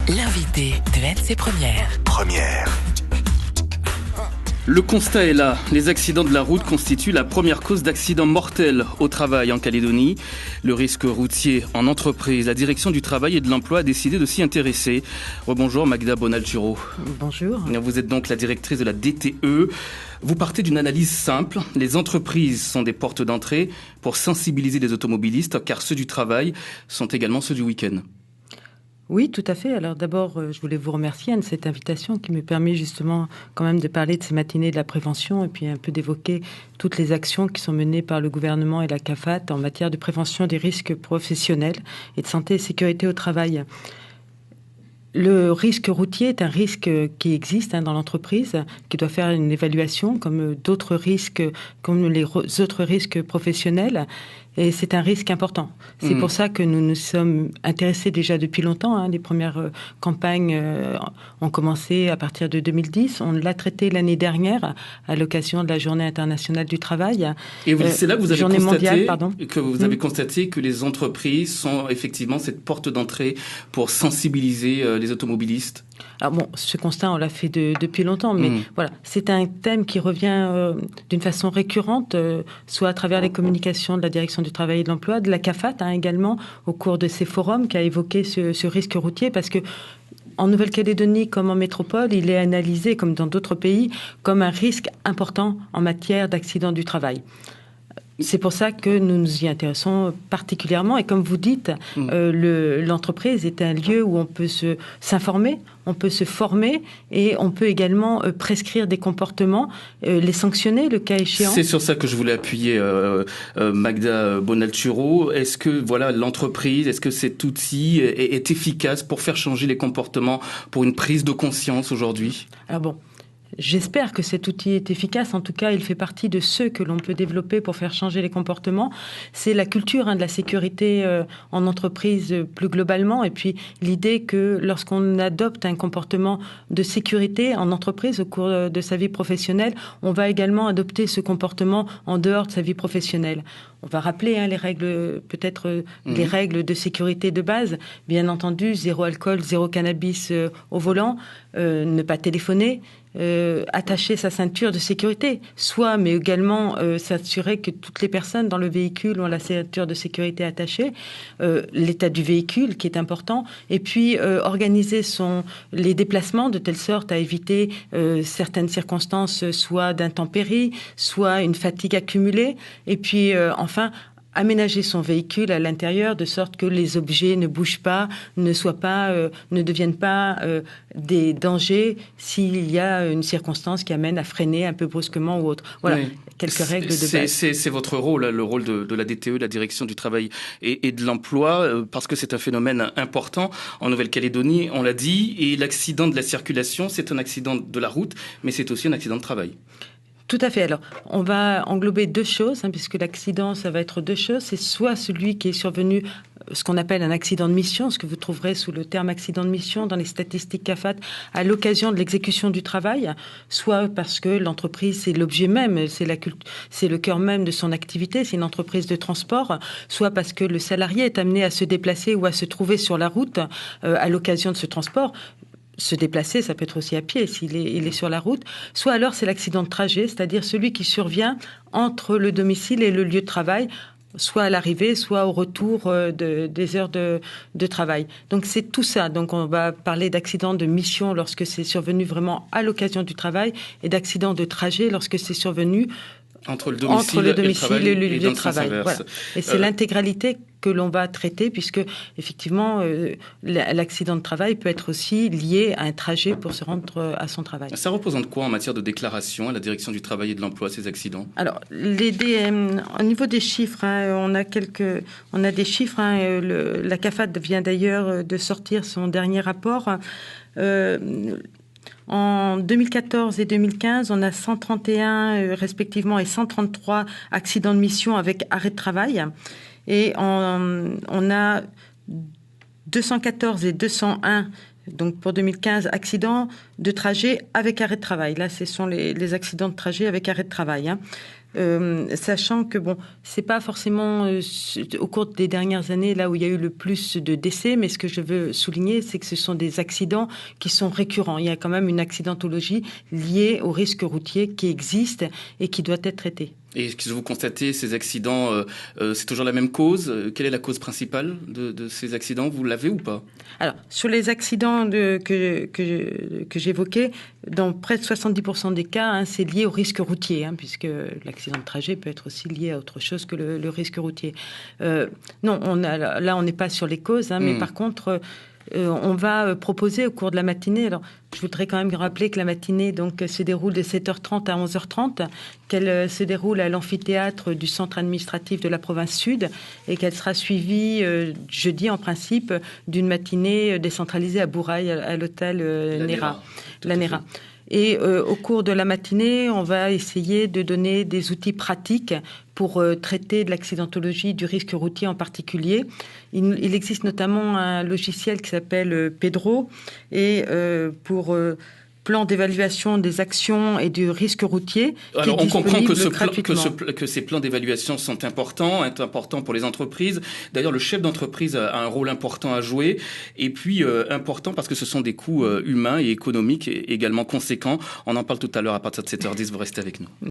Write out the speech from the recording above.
L'invité de MC Première. Le constat est là. Les accidents de la route constituent la première cause d'accidents mortels au travail en Calédonie. Le risque routier en entreprise, la direction du travail et de l'emploi a décidé de s'y intéresser. Rebonjour Magda Bonalturo. Bonjour. Vous êtes donc la directrice de la DTE. Vous partez d'une analyse simple. Les entreprises sont des portes d'entrée pour sensibiliser les automobilistes, car ceux du travail sont également ceux du week-end. Oui, tout à fait. Alors d'abord, je voulais vous remercier de cette invitation qui me permet justement quand même de parler de ces matinées de la prévention et puis un peu d'évoquer toutes les actions qui sont menées par le gouvernement et la CAFAT en matière de prévention des risques professionnels et de santé et sécurité au travail. Le risque routier est un risque qui existe dans l'entreprise, qui doit faire une évaluation comme d'autres risques, comme les autres risques professionnels. Et c'est un risque important. C'est pour ça que nous nous sommes intéressés déjà depuis longtemps. Les premières campagnes ont commencé à partir de 2010. On l'a traité l'année dernière à l'occasion de la Journée internationale du travail. Et c'est là que vous avez Journée mondiale, avez constaté que les entreprises sont effectivement cette porte d'entrée pour sensibiliser les automobilistes. Alors bon, ce constat, on l'a fait depuis longtemps, mais voilà, c'est un thème qui revient d'une façon récurrente, soit à travers les communications de la direction du travail et de l'emploi, de la CAFAT également, au cours de ces forums, qui a évoqué ce risque routier, parce que en Nouvelle-Calédonie comme en métropole, il est analysé, comme dans d'autres pays, comme un risque important en matière d'accident du travail. C'est pour ça que nous nous y intéressons particulièrement. Et comme vous dites, l'entreprise est un lieu où on peut s'informer, on peut se former et on peut également prescrire des comportements, les sanctionner le cas échéant. C'est sur ça que je voulais appuyer, Magda Bonalturo. Est-ce que l'entreprise, est-ce que cet outil est efficace pour faire changer les comportements, pour une prise de conscience aujourd'hui ? Alors bon. J'espère que cet outil est efficace. En tout cas, il fait partie de ceux que l'on peut développer pour faire changer les comportements. C'est la culture de la sécurité en entreprise plus globalement. Et puis, l'idée que lorsqu'on adopte un comportement de sécurité en entreprise au cours de sa vie professionnelle, on va également adopter ce comportement en dehors de sa vie professionnelle. On va rappeler les règles, peut-être les règles de sécurité de base. Bien entendu, 0 alcool, 0 cannabis au volant, ne pas téléphoner, attacher sa ceinture de sécurité, mais également s'assurer que toutes les personnes dans le véhicule ont la ceinture de sécurité attachée, l'état du véhicule qui est important, et puis organiser les déplacements de telle sorte à éviter certaines circonstances, soit d'intempéries, soit une fatigue accumulée, et puis enfin aménager son véhicule à l'intérieur de sorte que les objets ne bougent pas, ne deviennent pas des dangers s'il y a une circonstance qui amène à freiner un peu brusquement ou autre. Voilà, quelques règles de base. C'est votre rôle, le rôle de la DTE, la direction du travail et de l'emploi, parce que c'est un phénomène important en Nouvelle-Calédonie, on l'a dit, et l'accident de la circulation, c'est un accident de la route, mais c'est aussi un accident de travail. Tout à fait. Alors, on va englober deux choses, puisque l'accident, ça va être deux choses. C'est soit celui qui est survenu, ce qu'on appelle un accident de mission, ce que vous trouverez sous le terme accident de mission dans les statistiques CAFAT, à l'occasion de l'exécution du travail, soit parce que l'entreprise, c'est l'objet même, c'est le cœur même de son activité, c'est une entreprise de transport, soit parce que le salarié est amené à se déplacer ou à se trouver sur la route à l'occasion de ce transport. Se déplacer, ça peut être aussi à pied s'il est sur la route, soit alors c'est l'accident de trajet, c'est-à-dire celui qui survient entre le domicile et le lieu de travail, soit à l'arrivée, soit au retour des heures de travail. Donc c'est tout ça. Donc on va parler d'accident de mission lorsque c'est survenu vraiment à l'occasion du travail et d'accident de trajet lorsque c'est survenu entre le domicile et le lieu de le travail. Voilà. Et c'est l'intégralité que l'on va traiter, puisque effectivement l'accident de travail peut être aussi lié à un trajet pour se rendre à son travail. Ça représente quoi en matière de déclaration à la direction du travail et de l'emploi, ces accidents ? Alors, au niveau des chiffres, on a des chiffres. La CAFAT vient d'ailleurs de sortir son dernier rapport. En 2014 et 2015, on a 131 respectivement et 133 accidents de mission avec arrêt de travail. Et on a 214 et 201, donc pour 2015, accidents de trajet avec arrêt de travail. Là, ce sont les accidents de trajet avec arrêt de travail. sachant que c'est pas forcément au cours des dernières années là où il y a eu le plus de décès, mais ce que je veux souligner, c'est que ce sont des accidents qui sont récurrents. Il y a quand même une accidentologie liée au risque routier qui existe et qui doit être traitée. Et ce que vous constatez, ces accidents, c'est toujours la même cause. Quelle est la cause principale de ces accidents? Vous l'avez ou pas? Alors, sur les accidents que j'évoquais, dans près de 70% des cas, c'est lié au risque routier, puisque l'accident de trajet peut être aussi lié à autre chose que le risque routier. Non, on n'est pas sur les causes, mais par contre... on va proposer au cours de la matinée. Alors, je voudrais quand même rappeler que la matinée se déroule de 7h30 à 11h30, qu'elle se déroule à l'amphithéâtre du centre administratif de la province sud et qu'elle sera suivie jeudi en principe d'une matinée décentralisée à Bourail, à l'hôtel la Néra. Et au cours de la matinée, on va essayer de donner des outils pratiques pour traiter de l'accidentologie du risque routier en particulier. Il existe notamment un logiciel qui s'appelle Pedro et pour plan d'évaluation des actions et du risque routier. Alors, on comprend que ces plans d'évaluation sont importants pour les entreprises. D'ailleurs, le chef d'entreprise a un rôle important à jouer. Et puis, important parce que ce sont des coûts humains et économiques également conséquents. On en parle tout à l'heure à partir de 7h10. Vous restez avec nous.